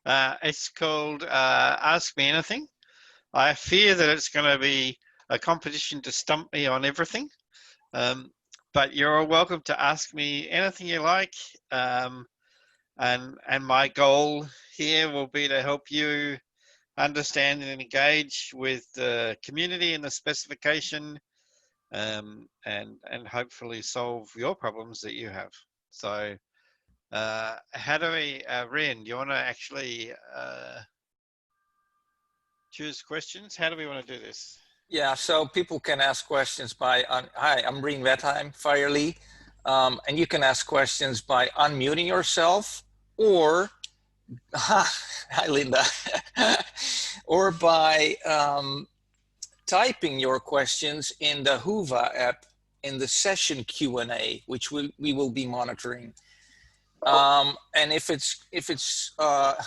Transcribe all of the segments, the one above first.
It's called Ask Me Anything. I fear that it's going to be a competition to stump me on everything. But you're welcome to ask me anything you like. And my goal here will be to help you understand and engage with the community and the specification, and hopefully solve your problems that you have. So how do we, Ren, do you want to actually choose questions? How do we want to do this? Yeah, so people can ask questions by, hi, I'm Rien Wethheim, FHIR, and you can ask questions by unmuting yourself or, hi Linda, or by typing your questions in the Whova app in the session Q&A, which we will be monitoring. And if it's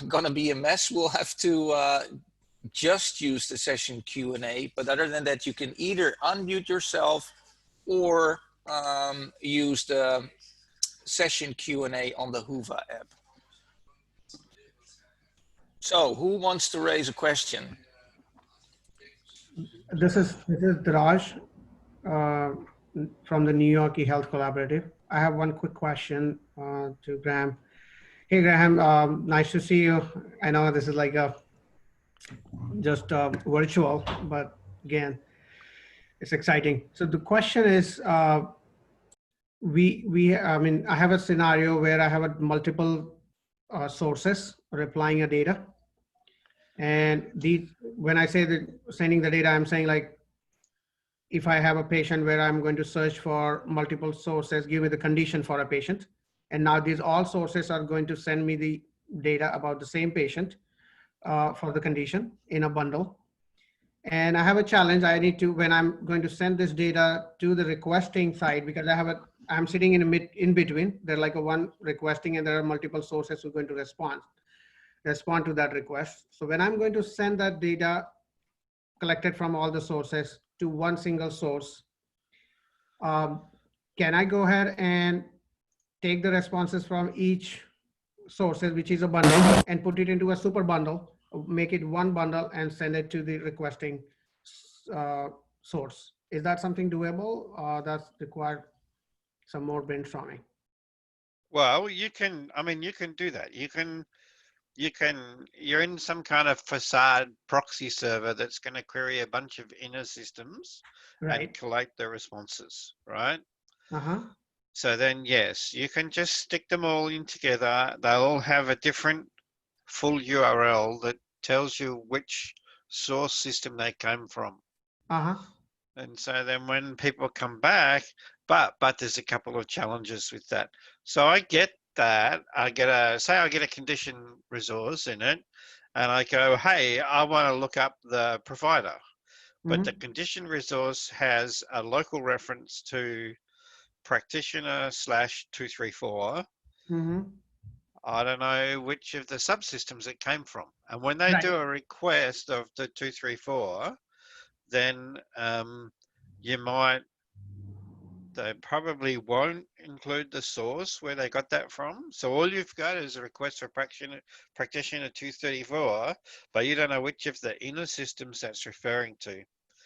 gonna be a mess, we'll have to just use the session Q&A, but other than that, you can either unmute yourself or use the session Q&A on the Whova app. So who wants to raise a question? This is Raj from the New York eHealth Collaborative. I have one quick question to Grahame. Hey, Grahame, nice to see you. I know this is like just virtual, but again, it's exciting. So the question is, I mean, I have a scenario where I have multiple sources replying a data. And when I say that sending the data, I'm saying like, if I have a patient where I'm going to search for multiple sources, give me the condition for a patient. And now these all sources are going to send me the data about the same patient for the condition in a bundle. And I have a challenge. I need to, when I'm going to send this data to the requesting side, because I'm sitting in between. They're like one requesting and there are multiple sources who are going to respond to that request. So when I'm going to send that data collected from all the sources to one single source, can I go ahead and take the responses from each sources, which is a bundle, and put it into a super bundle, make it one bundle and send it to the requesting source? Is that something doable? That's required some more brainstorming. Well, you can, I mean, you can do that. You're in some kind of facade proxy server that's going to query a bunch of inner systems, right, and collect the responses, right? So then, yes, you can just stick them all in together. They'll all have a different full URL that tells you which source system they came from. And so then when people come back, but there's a couple of challenges with that. So I get that. I get a condition resource in it, and I go, hey, I want to look up the provider. But the condition resource has a local reference to practitioner /234. I don't know which of the subsystems it came from. And when they do a request of the 234, then they probably won't include the source where they got that from. So all you've got is a request for practitioner 234, but you don't know which of the inner systems that's referring to.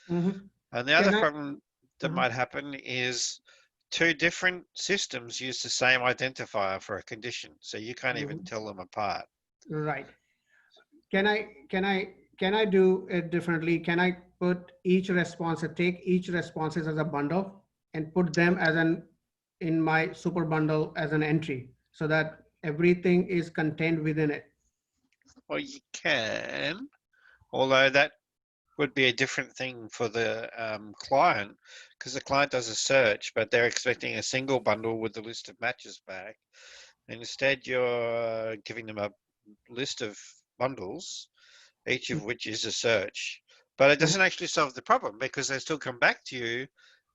And the other problem that might happen is two different systems use the same identifier for a condition, so you can't even tell them apart. Right. Can I do it differently? Can I put each response, take each responses as a bundle and put them as in my super bundle as an entry so that everything is contained within it? Well, you can, although that would be a different thing for the client, because the client does a search, but they're expecting a single bundle with the list of matches back. And instead, you're giving them a list of bundles, each of which is a search. But it doesn't actually solve the problem because they still come back to you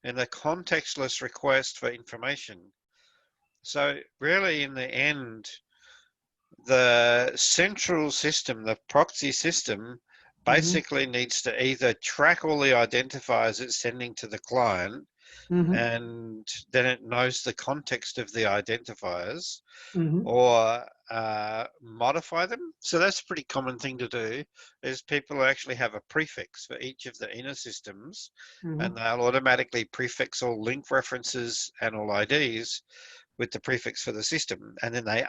in a contextless request for information. So really, in the end, the central system, the proxy system, basically needs to either track all the identifiers it's sending to the client, and then it knows the context of the identifiers, or modify them. So that's a pretty common thing to do, is people actually have a prefix for each of the inner systems, and they'll automatically prefix all link references and all IDs with the prefix for the system. And then they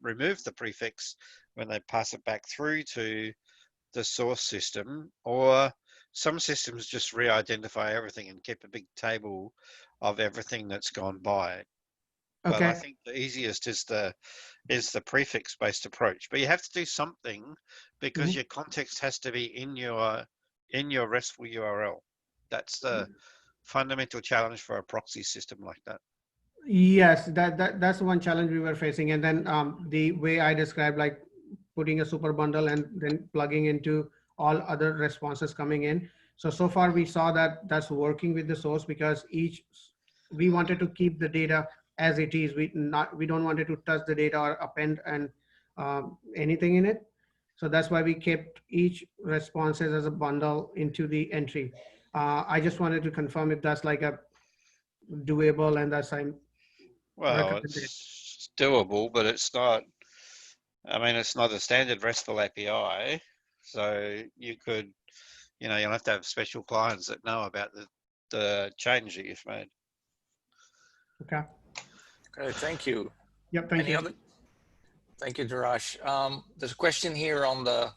remove the prefix when they pass it back through to the source system, or some systems just re-identify everything and keep a big table of everything that's gone by. But I think the easiest is the prefix-based approach. But you have to do something, because your context has to be in your RESTful URL. That's the fundamental challenge for a proxy system like that. Yes, that's one challenge we were facing. And then the way I described, like putting a super bundle and then plugging into all other responses coming in. So far we saw that that's working with the source, because we wanted to keep the data as it is. We don't want it to touch the data or append and anything in it. So that's why we kept each responses as a bundle into the entry. I just wanted to confirm if that's like a doable, and that's Well, it's doable, but it's not. I mean, it's not a standard RESTful API, so you could, you'll have to have special clients that know about the change that you've made. Okay. Okay, thank you. Yep, thank you. Thank you, Darash. There's a question here on the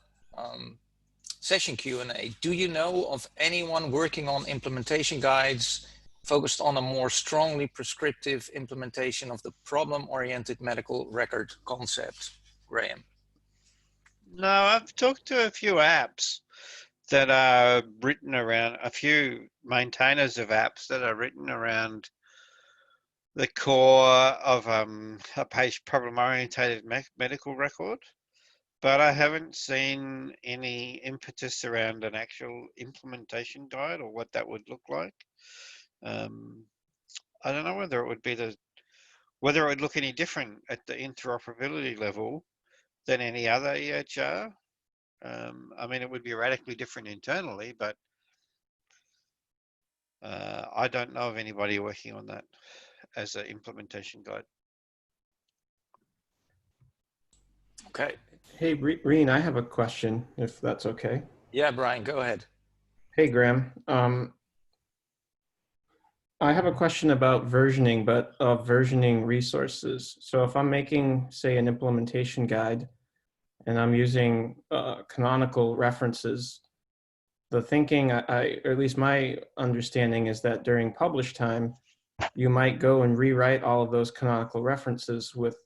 session Q&A. Do you know of anyone working on implementation guides focused on a more strongly prescriptive implementation of the problem-oriented medical record concept, Grahame? No, I've talked to a few apps that are written around, a few maintainers of apps that are written around the core of a page problem-oriented medical record, but I haven't seen any impetus around an actual implementation guide or what that would look like. I don't know whether it would be whether it would look any different at the interoperability level than any other EHR. I mean, it would be radically different internally, but I don't know of anybody working on that as an implementation guide. Okay. Hey, Reen, I have a question, if that's okay. Yeah, Brian, go ahead. Hey, Graham. I have a question about versioning, but of versioning resources. So if I'm making, say, an implementation guide, and I'm using canonical references, the thinking, or at least my understanding, is that during publish time, you might go and rewrite all of those canonical references with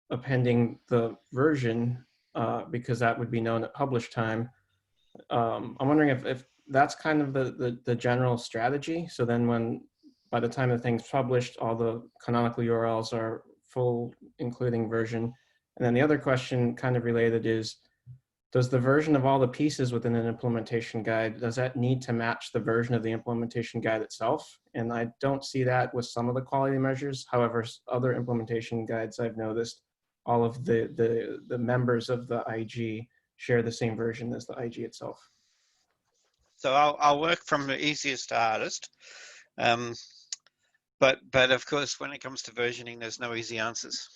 appending the version, because that would be known at publish time. I'm wondering if that's kind of the general strategy. So then by the time the thing's published, all the canonical URLs are full, including version. And then the other question kind of related is, does the version of all the pieces within an implementation guide, does that need to match the version of the implementation guide itself? And I don't see that with some of the quality measures. However, other implementation guides I've noticed, all of the members of the IG share the same version as the IG itself. So I'll work from the easiest to hardest. But of course, when it comes to versioning, there's no easy answers.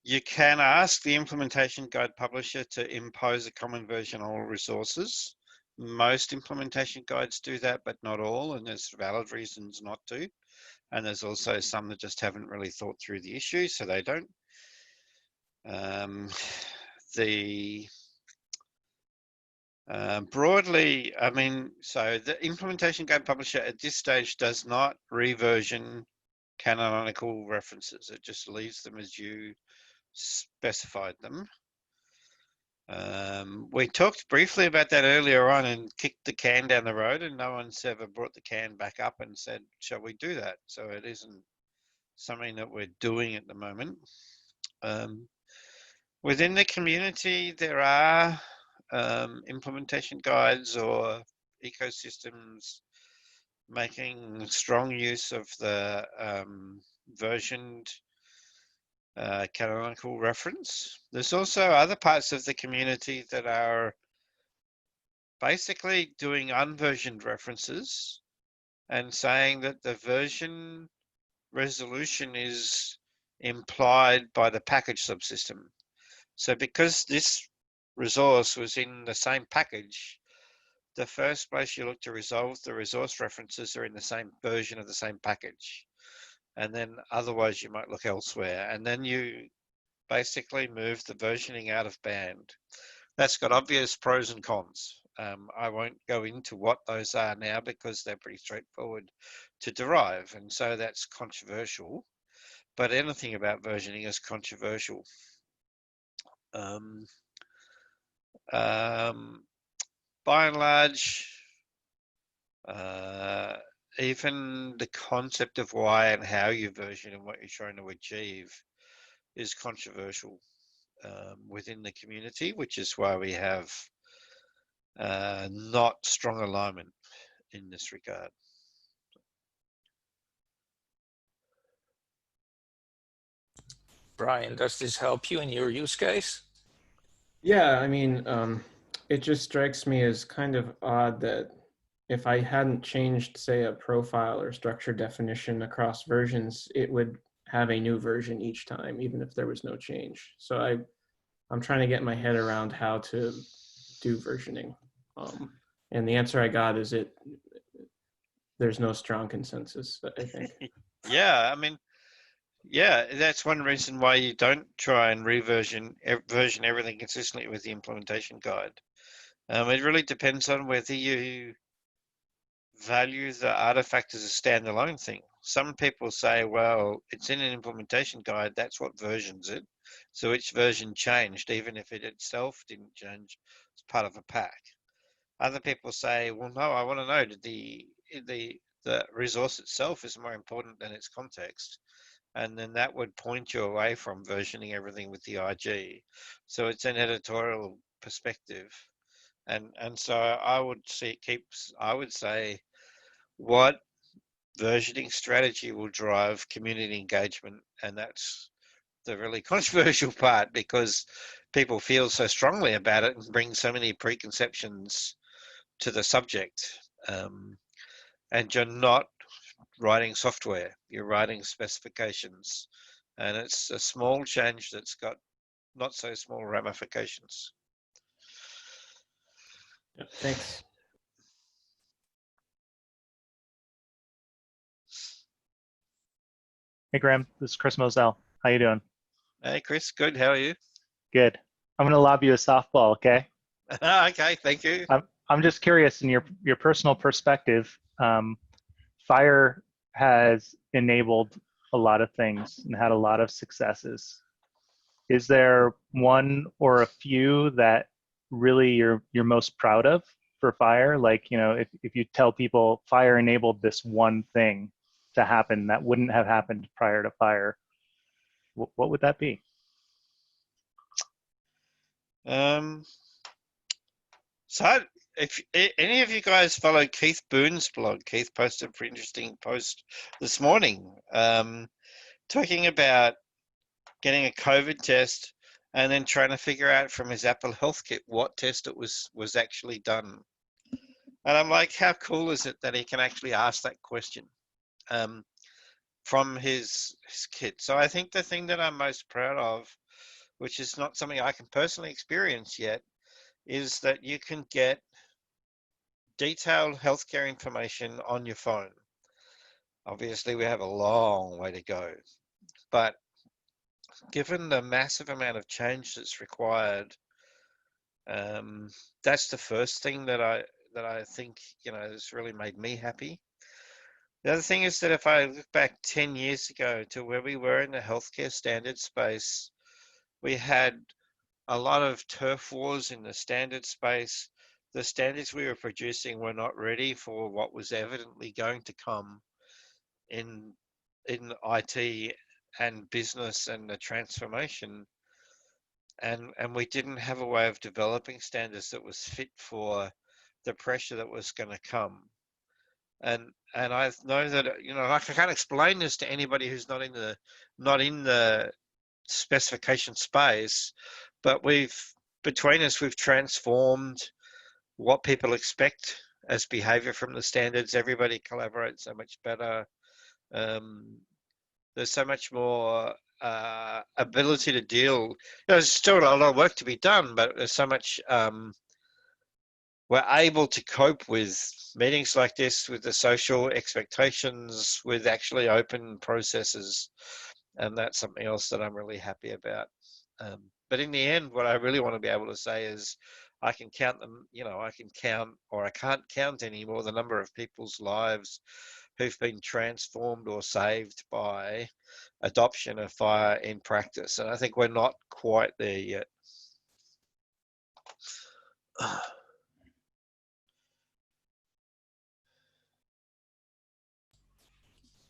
You can ask the implementation guide publisher to impose a common version on all resources. Most implementation guides do that, but not all, and there's valid reasons not to. And there's also some that just haven't really thought through the issue, so they don't. Broadly, I mean, so the implementation guide publisher at this stage does not reversion canonical references. It just leaves them as you specified them. We talked briefly about that earlier on and kicked the can down the road, and no one's ever brought the can back up and said, shall we do that? So it isn't something that we're doing at the moment. Within the community, there are implementation guides or ecosystems making strong use of the versioned canonical reference. There's also other parts of the community that are basically doing unversioned references and saying that the version resolution is implied by the package subsystem. So because this resource was in the same package, the first place you look to resolve the resource references are in the same version of the same package. And then otherwise you might look elsewhere. And then you basically move the versioning out of band. That's got obvious pros and cons. I won't go into what those are now because they're pretty straightforward to derive. And so that's controversial. But anything about versioning is controversial. By and large, even the concept of why and how you version and what you're trying to achieve is controversial within the community, which is why we have not strong alignment in this regard. Brian, does this help you in your use case? Yeah, I mean, it just strikes me as kind of odd that if I hadn't changed, say, a profile or structure definition across versions, it would have a new version each time, even if there was no change. So I'm trying to get my head around how to do versioning. And the answer I got is there's no strong consensus, I think. Yeah, I mean, yeah, that's one reason why you don't try and version everything consistently with the implementation guide. It really depends on whether you value the artifact as a standalone thing. Some people say, well, it's in an implementation guide, that's what versions it. So each version changed, even if it itself didn't change, it's part of a pack. Other people say, well, no, I want to know that the resource itself is more important than its context. And then that would point you away from versioning everything with the IG. So it's an editorial perspective. And so I would say what versioning strategy will drive community engagement, and that's the really controversial part because people feel so strongly about it and bring so many preconceptions to the subject. And you're not writing software, you're writing specifications, and it's a small change that's got not so small ramifications. Yeah, thanks. Hey, Graham, this is Chris Moselle. How you doing? Hey, Chris, good. How are you? Good. I'm going to lob you a softball, okay? Okay, thank you. I'm just curious, in your personal perspective, FHIR has enabled a lot of things and had a lot of successes. Is there one or a few that really you're most proud of for FHIR? Like, you know, if you tell people FHIR enabled this one thing to happen that wouldn't have happened prior to FHIR, what would that be? So if any of you guys follow Keith Boone's blog, Keith posted a pretty interesting post this morning talking about getting a COVID test and then trying to figure out from his Apple Health Kit what test it was actually done. And I'm like, how cool is it that he can actually ask that question from his kit? So I think the thing that I'm most proud of, which is not something I can personally experience yet, is that you can get detailed healthcare information on your phone. Obviously, we have a long way to go, but given the massive amount of change that's required, that's the first thing that I think, you know, has really made me happy. The other thing is that if I look back 10 years ago to where we were in the healthcare standard space, we had a lot of turf wars in the standard space. The standards we were producing were not ready for what was evidently going to come in IT and business and the transformation. And we didn't have a way of developing standards that was fit for the pressure that was going to come. And I know that, you know, I can't explain this to anybody who's not in the specification space, but between us, we've transformed what people expect as behavior from the standards. Everybody collaborates so much better. There's so much more ability to deal. There's still a lot of work to be done, but there's so much we're able to cope with meetings like this, with the social expectations, with actually open processes, and that's something else that I'm really happy about. But in the end, what I really want to be able to say is I can count them, you know, I can count, or I can't count anymore, the number of people's lives who've been transformed or saved by adoption of FHIR in practice. And I think we're not quite there yet.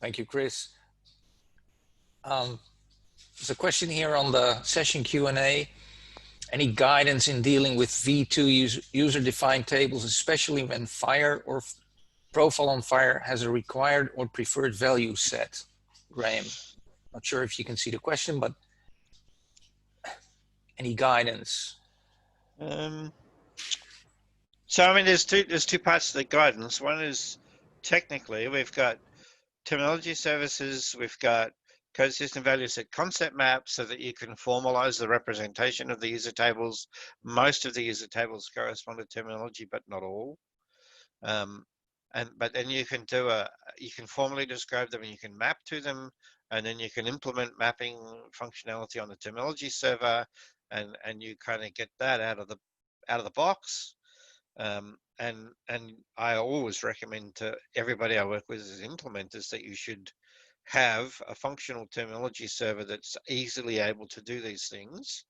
Thank you, Chris. There's a question here on the session Q&A. Any guidance in dealing with V2 user-defined tables, especially when FHIR or profile on FHIR has a required or preferred value set? Graham, not sure if you can see the question, but any guidance? So I mean, there's two parts to the guidance. One is technically we've got terminology services, we've got code system value set concept maps so that you can formalize the representation of the user tables. Most of the user tables correspond to terminology, but not all. But then you can you can formally describe them and you can map to them, and then you can implement mapping functionality on the terminology server, and you kind of get that out of the box. And I always recommend to everybody I work with as implementers that you should have a functional terminology server that's easily able to do these things,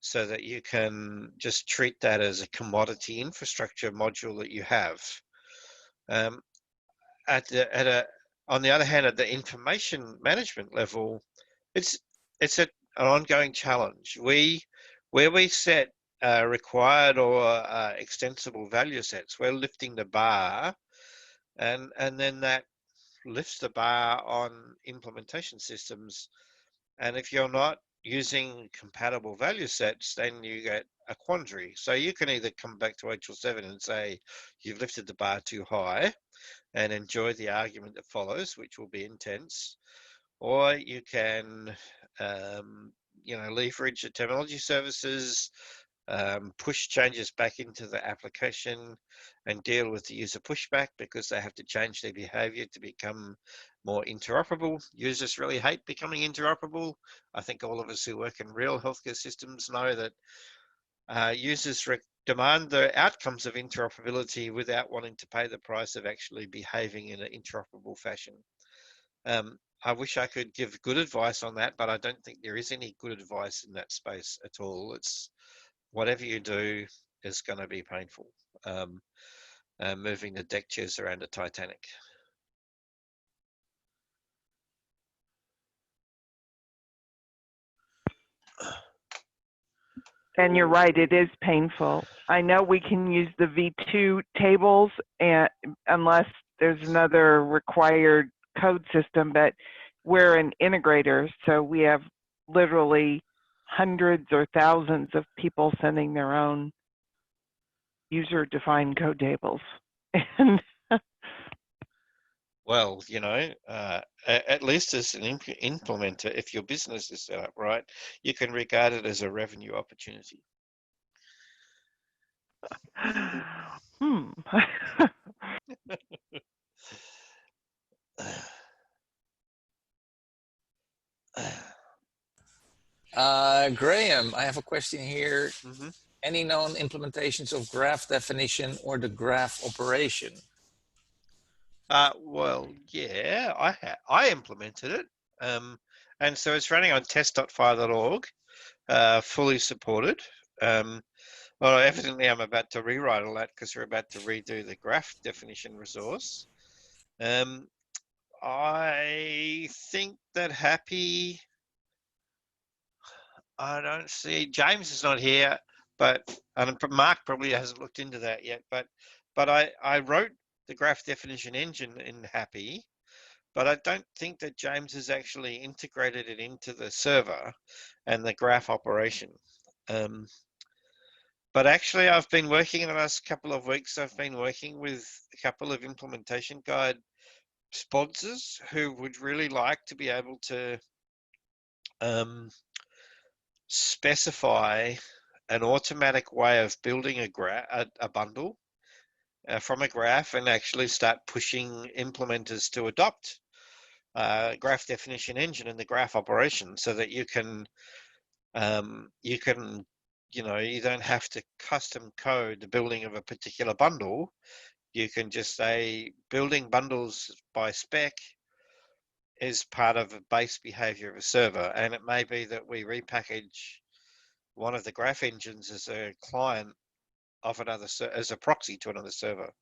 so that you can just treat that as a commodity infrastructure module that you have. On the other hand, at the information management level, it's an ongoing challenge. Where we set required or extensible value sets, we're lifting the bar, and then that lifts the bar on implementation systems. And if you're not using compatible value sets, then you get a quandary. So you can either come back to HL7 and say you've lifted the bar too high and enjoy the argument that follows, which will be intense, or you can leverage the terminology services, push changes back into the application and deal with the user pushback, because they have to change their behavior to become more interoperable. Users really hate becoming interoperable. I think all of us who work in real healthcare systems know that users demand the outcomes of interoperability without wanting to pay the price of actually behaving in an interoperable fashion. I wish I could give good advice on that, but I don't think there is any good advice in that space at all. It's whatever you do is going to be painful. Moving the deck chairs around a Titanic. And you're right, it is painful. I know we can use the V2 tables unless there's another required code system, but we're an integrator, so we have literally hundreds or thousands of people sending their own user-defined code tables. Well, at least as an implementer, if your business is set up right, you can regard it as a revenue opportunity. Graham, I have a question here. Mm-hmm. Any known implementations of graph definition or the graph operation? Well, yeah, I implemented it. And so it's running on test.fhir.org, fully supported. Well, evidently I'm about to rewrite all that because we're about to redo the graph definition resource. I think that Happy, I don't see, James is not here, and Mark probably hasn't looked into that yet, but I wrote the graph definition engine in Happy, but I don't think that James has actually integrated it into the server and the graph operation. But actually, I've been working in the last couple of weeks, I've been working with a couple of implementation guide sponsors who would really like to be able to specify an automatic way of building a bundle from a graph and actually start pushing implementers to adopt graph definition engine and the graph operation, so that you don't have to custom code the building of a particular bundle. You can just say building bundles by spec is part of a base behavior of a server, and it may be that we repackage one of the graph engines as a client of another, as a proxy to another server.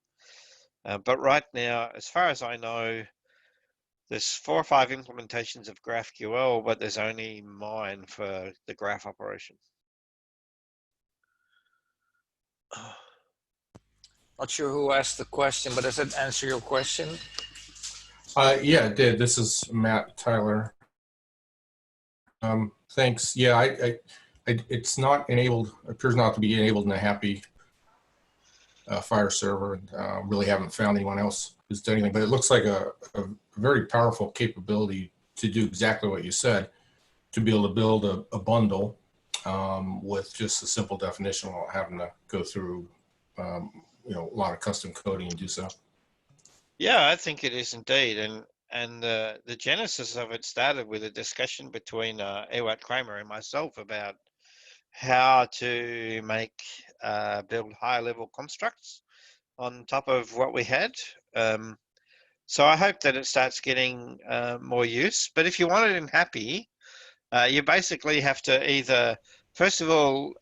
But right now, as far as I know, there's 4 or 5 implementations of GraphQL, but there's only mine for the graph operation. Not sure who asked the question, but does that answer your question? Yeah, it did. This is Matt Tyler. Thanks. Yeah, it's not enabled, appears not to be enabled in a happy FHIR server. And really haven't found anyone else who's done anything, but it looks like a very powerful capability to do exactly what you said, to be able to build a bundle with just a simple definition without having to go through a lot of custom coding and do so. Yeah, I think it is indeed, and the genesis of it started with a discussion between Ewart Grahame and myself about how to build higher level constructs on top of what we had. So I hope that it starts getting more use. But if you want it in Happy, you basically have to either, first of all,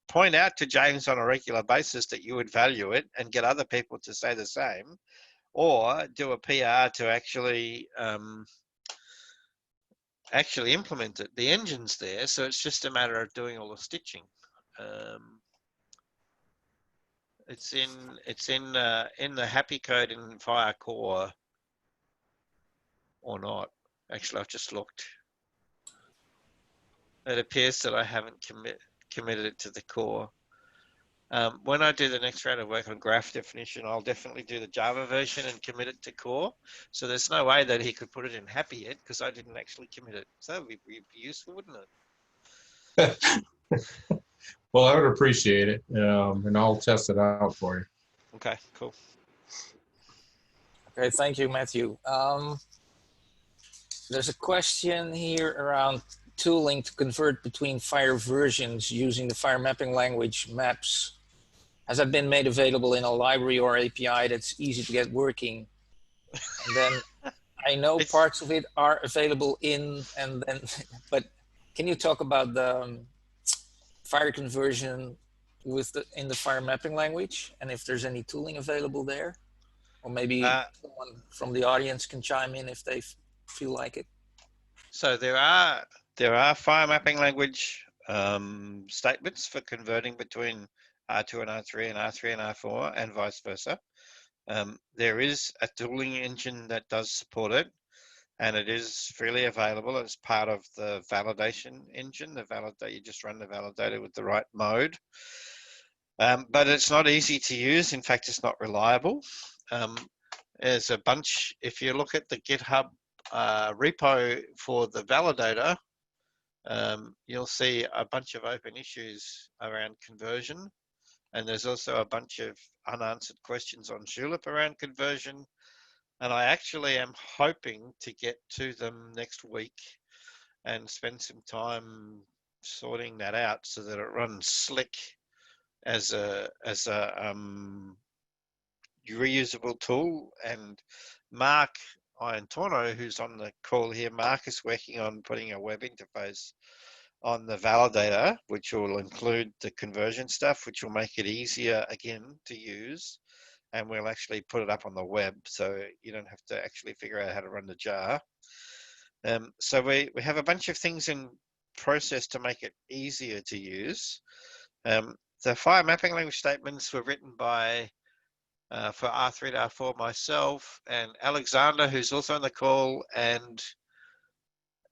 point out to James on a regular basis that you would value it and get other people to say the same, or do a PR to actually implement it. The engine's there, so it's just a matter of doing all the stitching. It's in the Happy code in FHIR core or not. Actually, I've just looked. It appears that I haven't committed it to the core. When I do the next round of work on graph definition, I'll definitely do the Java version and commit it to core. So there's no way that he could put it in Happy yet, because I didn't actually commit it. So that would be useful, wouldn't it? Well, I would appreciate it, and I'll test it out for you. Okay, cool. Okay, thank you, Matthew. There's a question here around tooling to convert between FHIR versions using the FHIR mapping language maps. Has that been made available in a library or API that's easy to get working? And then I know parts of it are available but can you talk about the FHIR conversion in the FHIR mapping language, and if there's any tooling available there? Or maybe someone from the audience can chime in if they feel like it. So there are FHIR mapping language statements for converting between R2 and R3 and R3 and R4 and vice versa. There is a tooling engine that does support it, and it is freely available as part of the validation engine. You just run the validator with the right mode. But it's not easy to use. In fact, it's not reliable. There's a bunch, if you look at the GitHub repo for the validator, you'll see a bunch of open issues around conversion. And there's also a bunch of unanswered questions on Julep around conversion. And I actually am hoping to get to them next week and spend some time sorting that out so that it runs slick as a reusable tool. And Mark Iantorno, who's on the call here, Mark is working on putting a web interface on the validator, which will include the conversion stuff, which will make it easier again to use. And we'll actually put it up on the web, so you don't have to actually figure out how to run the jar. So we have a bunch of things in process to make it easier to use. The FHIR mapping language statements were written by, for R3 to R4, myself and Alexander, who's also on the call, and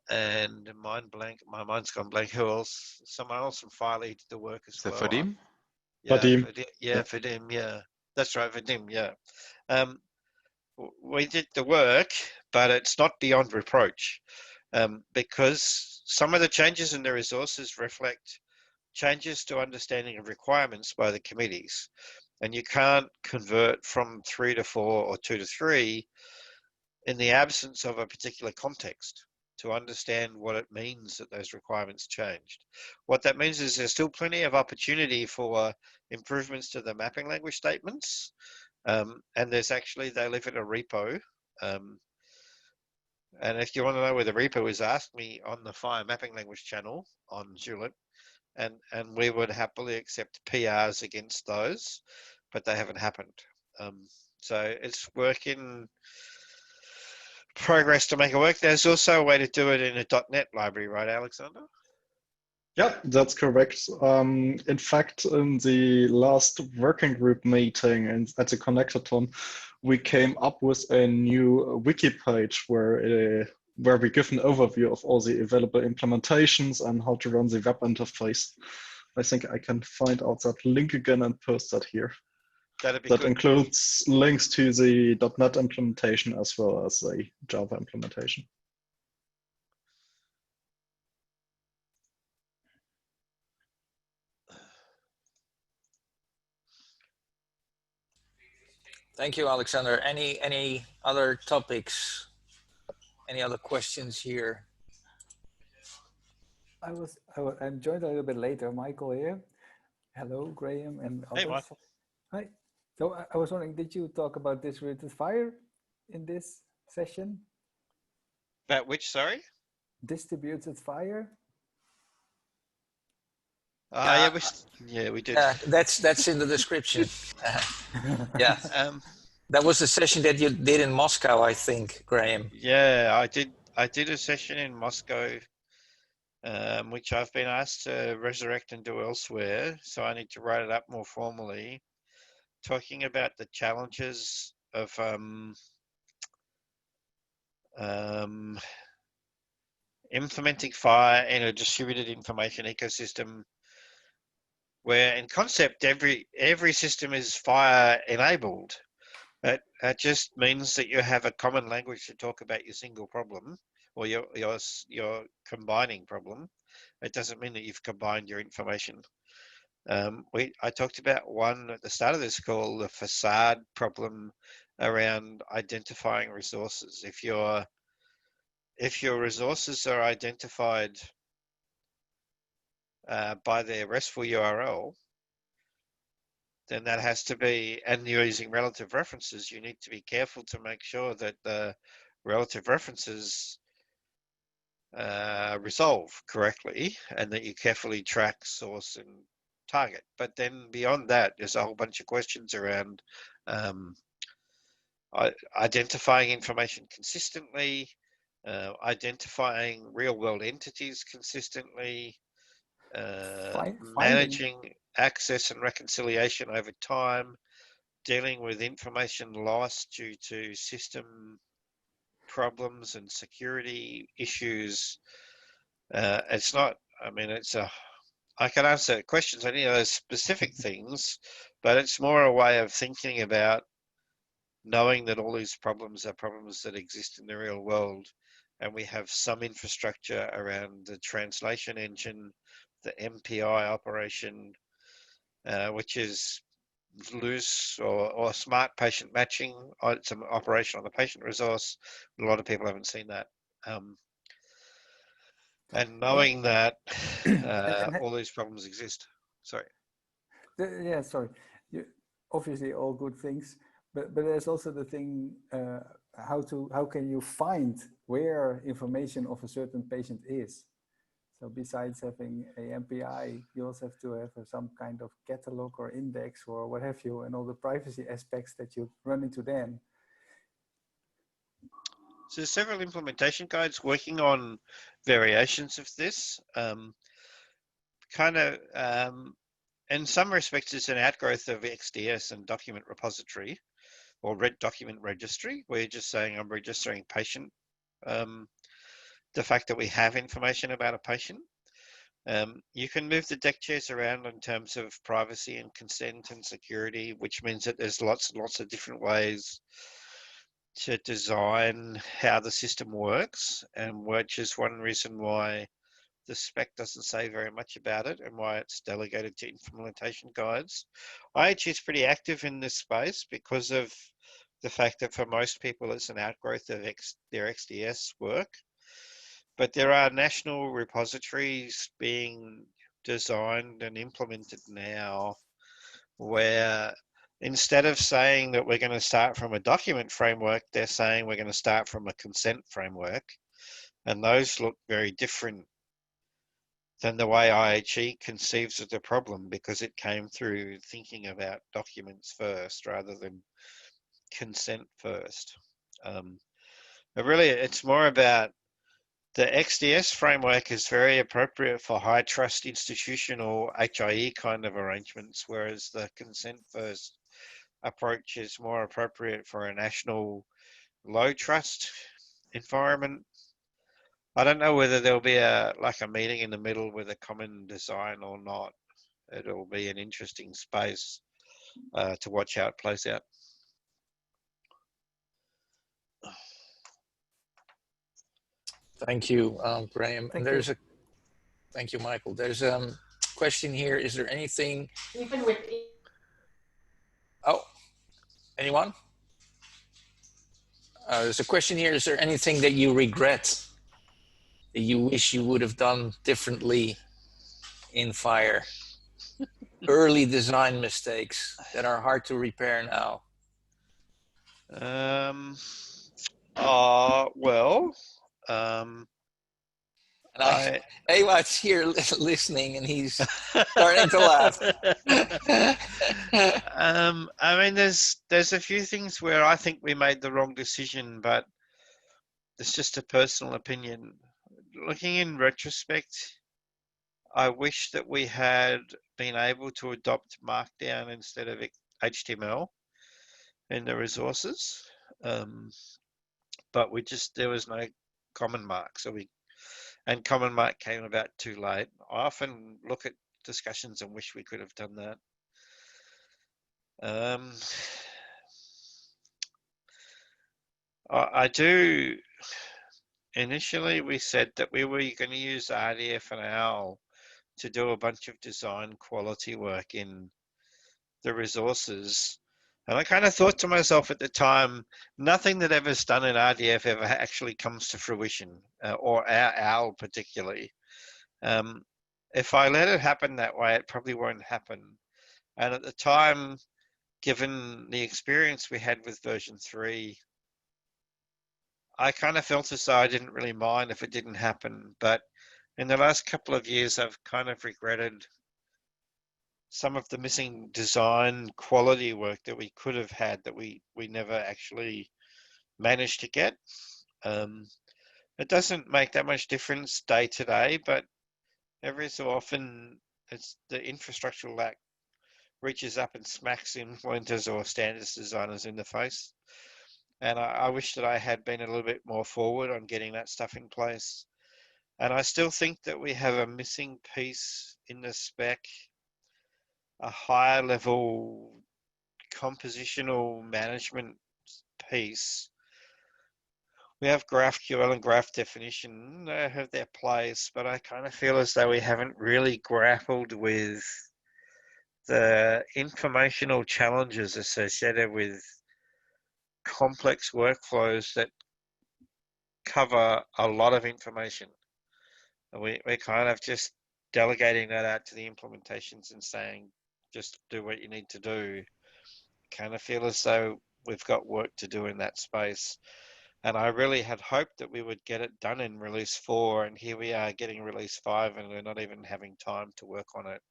my mind's gone blank. Who else? Someone else from FHIR did the work as well. Vadim? Yeah, Vadim. Vadim, yeah. That's right, Vadim, yeah. We did the work, but it's not beyond reproach. because some of the changes in the resources reflect changes to understanding of requirements by the committees. And you can't convert from 3 to 4 or 2 to 3 in the absence of a particular context to understand what it means that those requirements changed. What that means is there's still plenty of opportunity for improvements to the mapping language statements. And there's actually, they live in a repo. And if you want to know where the repo is, ask me on the FHIR mapping language channel on Julep, and we would happily accept PRs against those, but they haven't happened. So it's work in progress to make it work. There's also a way to do it in a .NET library, right, Alexander? Yeah, that's correct. In fact, in the last working group meeting and at the Connectathon, we came up with a new wiki page where we give an overview of all the available implementations and how to run the web interface. I think I can find out that link again and post that here. That'd be that good. Includes links to the .NET implementation as well as the Java implementation. Thank you, Alexander. Any other topics? Any other questions here? I'm joined a little bit later. Michael here. Hello, Graham and others. Hey, Michael. Hi. So I was wondering, did you talk about distributed FHIR in this session? About which, sorry? Distributed FHIR? Yeah, we did. That's in the description. Yeah. That was the session that you did in Moscow, I think, Graham. Yeah, I did a session in Moscow, which I've been asked to resurrect and do elsewhere. So I need to write it up more formally, talking about the challenges of implementing FHIR in a distributed information ecosystem, where in concept every system is FHIR enabled. That just means that you have a common language to talk about your single problem or your combining problem. It doesn't mean that you've combined your information. I talked about one at the start of this call, the facade problem around identifying resources. If your resources are identified by their RESTful URL, then that has to be, and you're using relative references, you need to be careful to make sure that the relative references resolve correctly and that you carefully track source and target. But then beyond that, there's a whole bunch of questions around identifying information consistently, identifying real world entities consistently, managing access and reconciliation over time, dealing with information loss due to system problems and security issues. It's not, I mean, I can answer questions on any of those specific things, but it's more a way of thinking about knowing that all these problems are problems that exist in the real world, and we have some infrastructure around the translation engine, the MPI operation, which is loose or smart patient matching. It's an operation on the patient resource. A lot of people haven't seen that. And knowing that all these problems exist. Sorry. Yeah, sorry. Obviously all good things, but there's also the thing, how can you find where information of a certain patient is? So besides having a MPI, you also have to have some kind of catalog or index or what have you, and all the privacy aspects that you run into then. So there's several implementation guides working on variations of this. In some respects, it's an outgrowth of XDS and document repository or document registry, where you're just saying I'm registering patient. The fact that we have information about a patient. You can move the deck chairs around in terms of privacy and consent and security, which means that there's lots and lots of different ways to design how the system works, and which is one reason why the spec doesn't say very much about it and why it's delegated to implementation guides. IHE is pretty active in this space because of the fact that for most people it's an outgrowth of their XDS work. But there are national repositories being designed and implemented now where instead of saying that we're going to start from a document framework, they're saying we're going to start from a consent framework. And those look very different than the way IHE conceives of the problem, because it came through thinking about documents first rather than consent first. But really, it's more about the XDS framework is very appropriate for high trust institutional HIE kind of arrangements, whereas the consent first approach is more appropriate for a national low trust environment. I don't know whether there'll be a meeting in the middle with a common design or not. It'll be an interesting space to watch how it plays out. Thank you, Graham. And there's a thank you, Michael. There's a question here. Is there anything? Even with. Oh, anyone? There's a question here. Is there anything that you regret, that you wish you would have done differently in FHIR? Early design mistakes that are hard to repair now. Ewout's here listening, and he's starting to laugh. I mean, there's a few things where I think we made the wrong decision, but it's just a personal opinion. Looking in retrospect, I wish that we had been able to adopt Markdown instead of HTML in the resources, but there was no common mark, and common mark came about too late. I often look at discussions and wish we could have done that. I do. Initially, we said that we were going to use RDF and OWL to do a bunch of design quality work in the resources. And I kind of thought to myself at the time, nothing that ever's done in RDF ever actually comes to fruition, or OWL particularly. If I let it happen that way, it probably won't happen. And at the time, given the experience we had with version 3, I kind of felt as though I didn't really mind if it didn't happen. But in the last couple of years, I've kind of regretted some of the missing design quality work that we could have had that we never actually managed to get. It doesn't make that much difference day to day, but every so often it's the infrastructural lack reaches up and smacks implementers or standards designers in the face. And I wish that I had been a little bit more forward on getting that stuff in place. And I still think that we have a missing piece in the spec, a higher level compositional management piece. We have GraphQL and graph definition. They have their place, but I kind of feel as though we haven't really grappled with the informational challenges associated with complex workflows that cover a lot of information. We're kind of just delegating that out to the implementations and saying, just do what you need to do. Kind of feel as though we've got work to do in that space. And I really had hoped that we would get it done in release 4, and here we are getting release 5 and we're not even having time to work on it.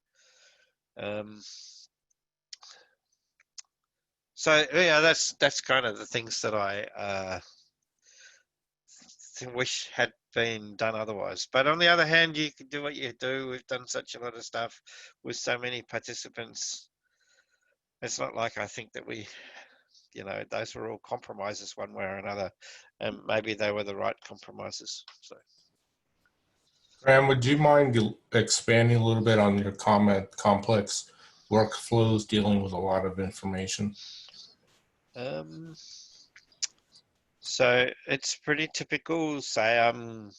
So yeah, that's kind of the things that I wish had been done otherwise. But on the other hand, you can do what you do. We've done such a lot of stuff with so many participants. It's not like I think that we, those were all compromises one way or another, and maybe they were the right compromises. So, Graham, would you mind expanding a little bit on your comment, complex workflows dealing with a lot of information? So it's pretty typical. Say I'm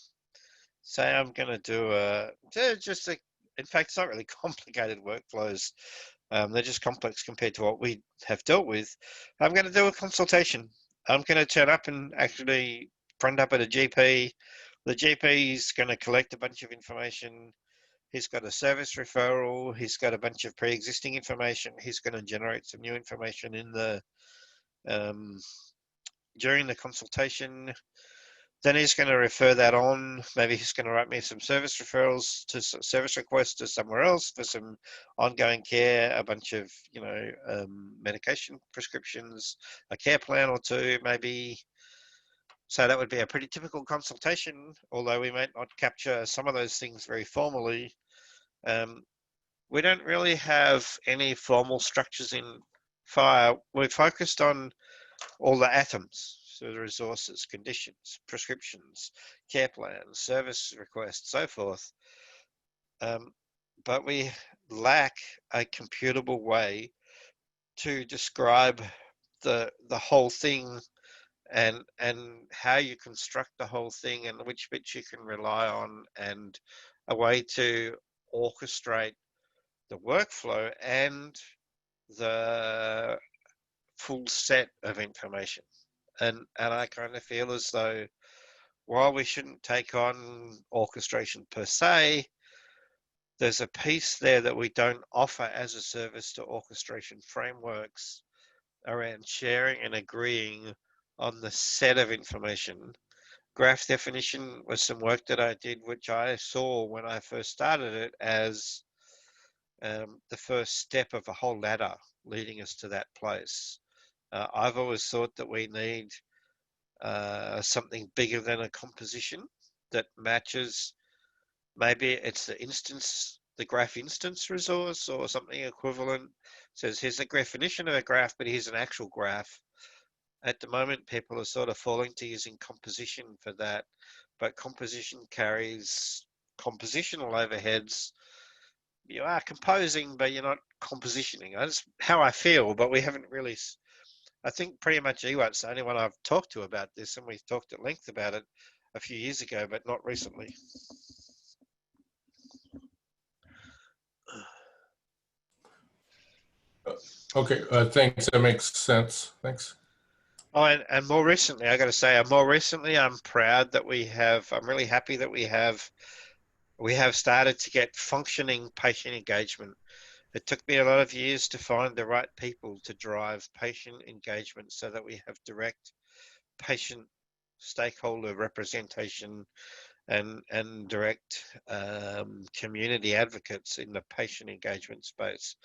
going to do in fact, it's not really complicated workflows. They're just complex compared to what we have dealt with. I'm going to do a consultation. I'm going to turn up and actually front up at a GP. The GP is going to collect a bunch of information. He's got a service referral. He's got a bunch of pre-existing information. He's going to generate some new information in the during the consultation. Then he's going to refer that on. Maybe he's going to write me some service referrals to service requests to somewhere else for some ongoing care, a bunch of, medication prescriptions, a care plan or two, maybe. So that would be a pretty typical consultation, although we might not capture some of those things very formally. We don't really have any formal structures in FHIR. We're focused on all the atoms. So the resources, conditions, prescriptions, care plans, service requests, so forth. But we lack a computable way to describe the whole thing and how you construct the whole thing and which bits you can rely on, and a way to orchestrate the workflow and the full set of information. And I kind of feel as though while we shouldn't take on orchestration per se, there's a piece there that we don't offer as a service to orchestration frameworks around sharing and agreeing on the set of information. Graph definition was some work that I did, which I saw when I first started it as the first step of a whole ladder leading us to that place. I've always thought that we need something bigger than a composition that matches. Maybe it's the graph instance resource or something equivalent. Says here's a definition of a graph, but here's an actual graph. At the moment, people are sort of falling to using composition for that, but composition carries compositional overheads. You are composing, but you're not compositioning. That's how I feel, but we haven't really. I think pretty much Ewat's the only one I've talked to about this, and we've talked at length about it a few years ago, but not recently. Okay, thanks. That makes sense. Thanks. Oh, and more recently, I got to say, I'm proud that I'm really happy that we have started to get functioning patient engagement. It took me a lot of years to find the right people to drive patient engagement so that we have direct patient stakeholder representation and direct community advocates in the patient engagement space.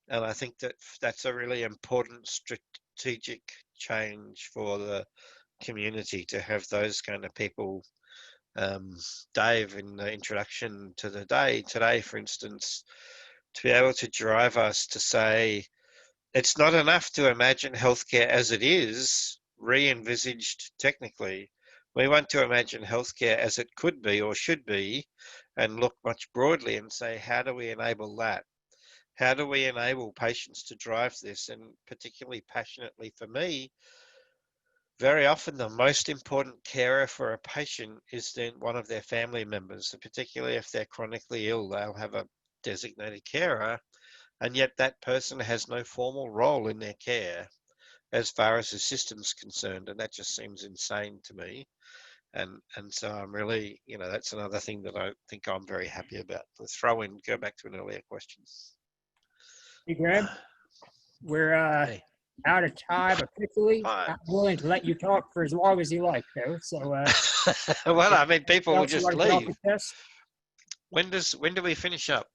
And I think that that's a really important strategic change for the community to have those kind of people. Dave, in the introduction to the day today, for instance, to be able to drive us to say, it's not enough to imagine healthcare as it is, re-envisaged technically. We want to imagine healthcare as it could be or should be, and look much broadly and say, how do we enable that? How do we enable patients to drive this? And particularly passionately for me, very often the most important carer for a patient is then one of their family members, particularly if they're chronically ill, they'll have a designated carer, and yet that person has no formal role in their care as far as the system's concerned, and that just seems insane to me. And so I'm really, that's another thing that I think I'm very happy about. Let's go back to an earlier question. Hey, Graham, we're out of time officially. I'm willing to let you talk for as long as you like, though. So, well, I mean, people will just leave. When do we finish up?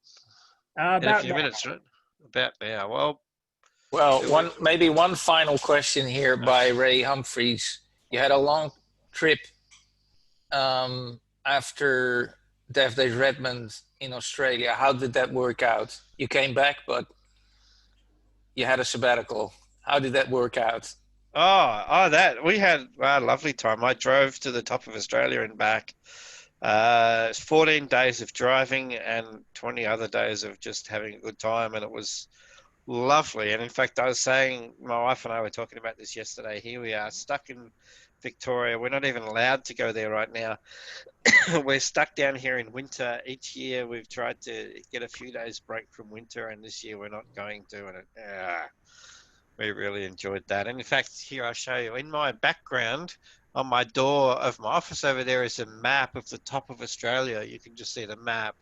About in a few now. minutes, right? About now. Well, maybe one final question here by Ray Humphreys. You had a long trip after DevDays Redmond in Australia. How did that work out? You came back, but you had a sabbatical. How did that work out? That we had a lovely time. I drove to the top of Australia and back. 14 days of driving and 20 other days of just having a good time, and it was lovely. And in fact, I was saying, my wife and I were talking about this yesterday. Here we are, stuck in Victoria. We're not even allowed to go there right now. We're stuck down here in winter. Each year we've tried to get a few days break from winter, and this year we're not going to. And we really enjoyed that. And in fact, here I'll show you. In my background, on my door of my office over there is a map of the top of Australia. You can just see the map.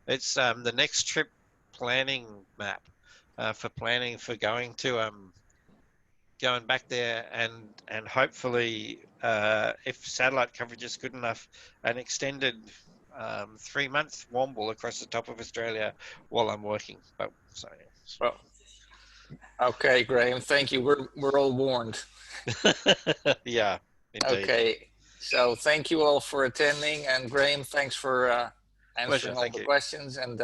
It's the next trip planning map for planning for going to going back there, and hopefully if satellite coverage is good enough, an extended 3-month Womble across the top of Australia while I'm working. But so well, okay, Grahame, thank you. We're all warned. yeah, indeed. Okay, so thank you all for attending, and Grahame, thanks for answering all the questions. And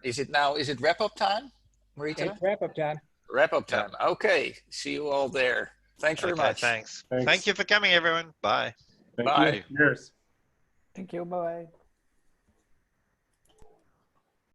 is it wrap up time, Marita? It's wrap up time. Wrap up time. Yep. Okay. See you all there. Thanks very much. Thanks. Thank you for coming, everyone. Bye. Thank Bye. You. Cheers. Thank you. Bye.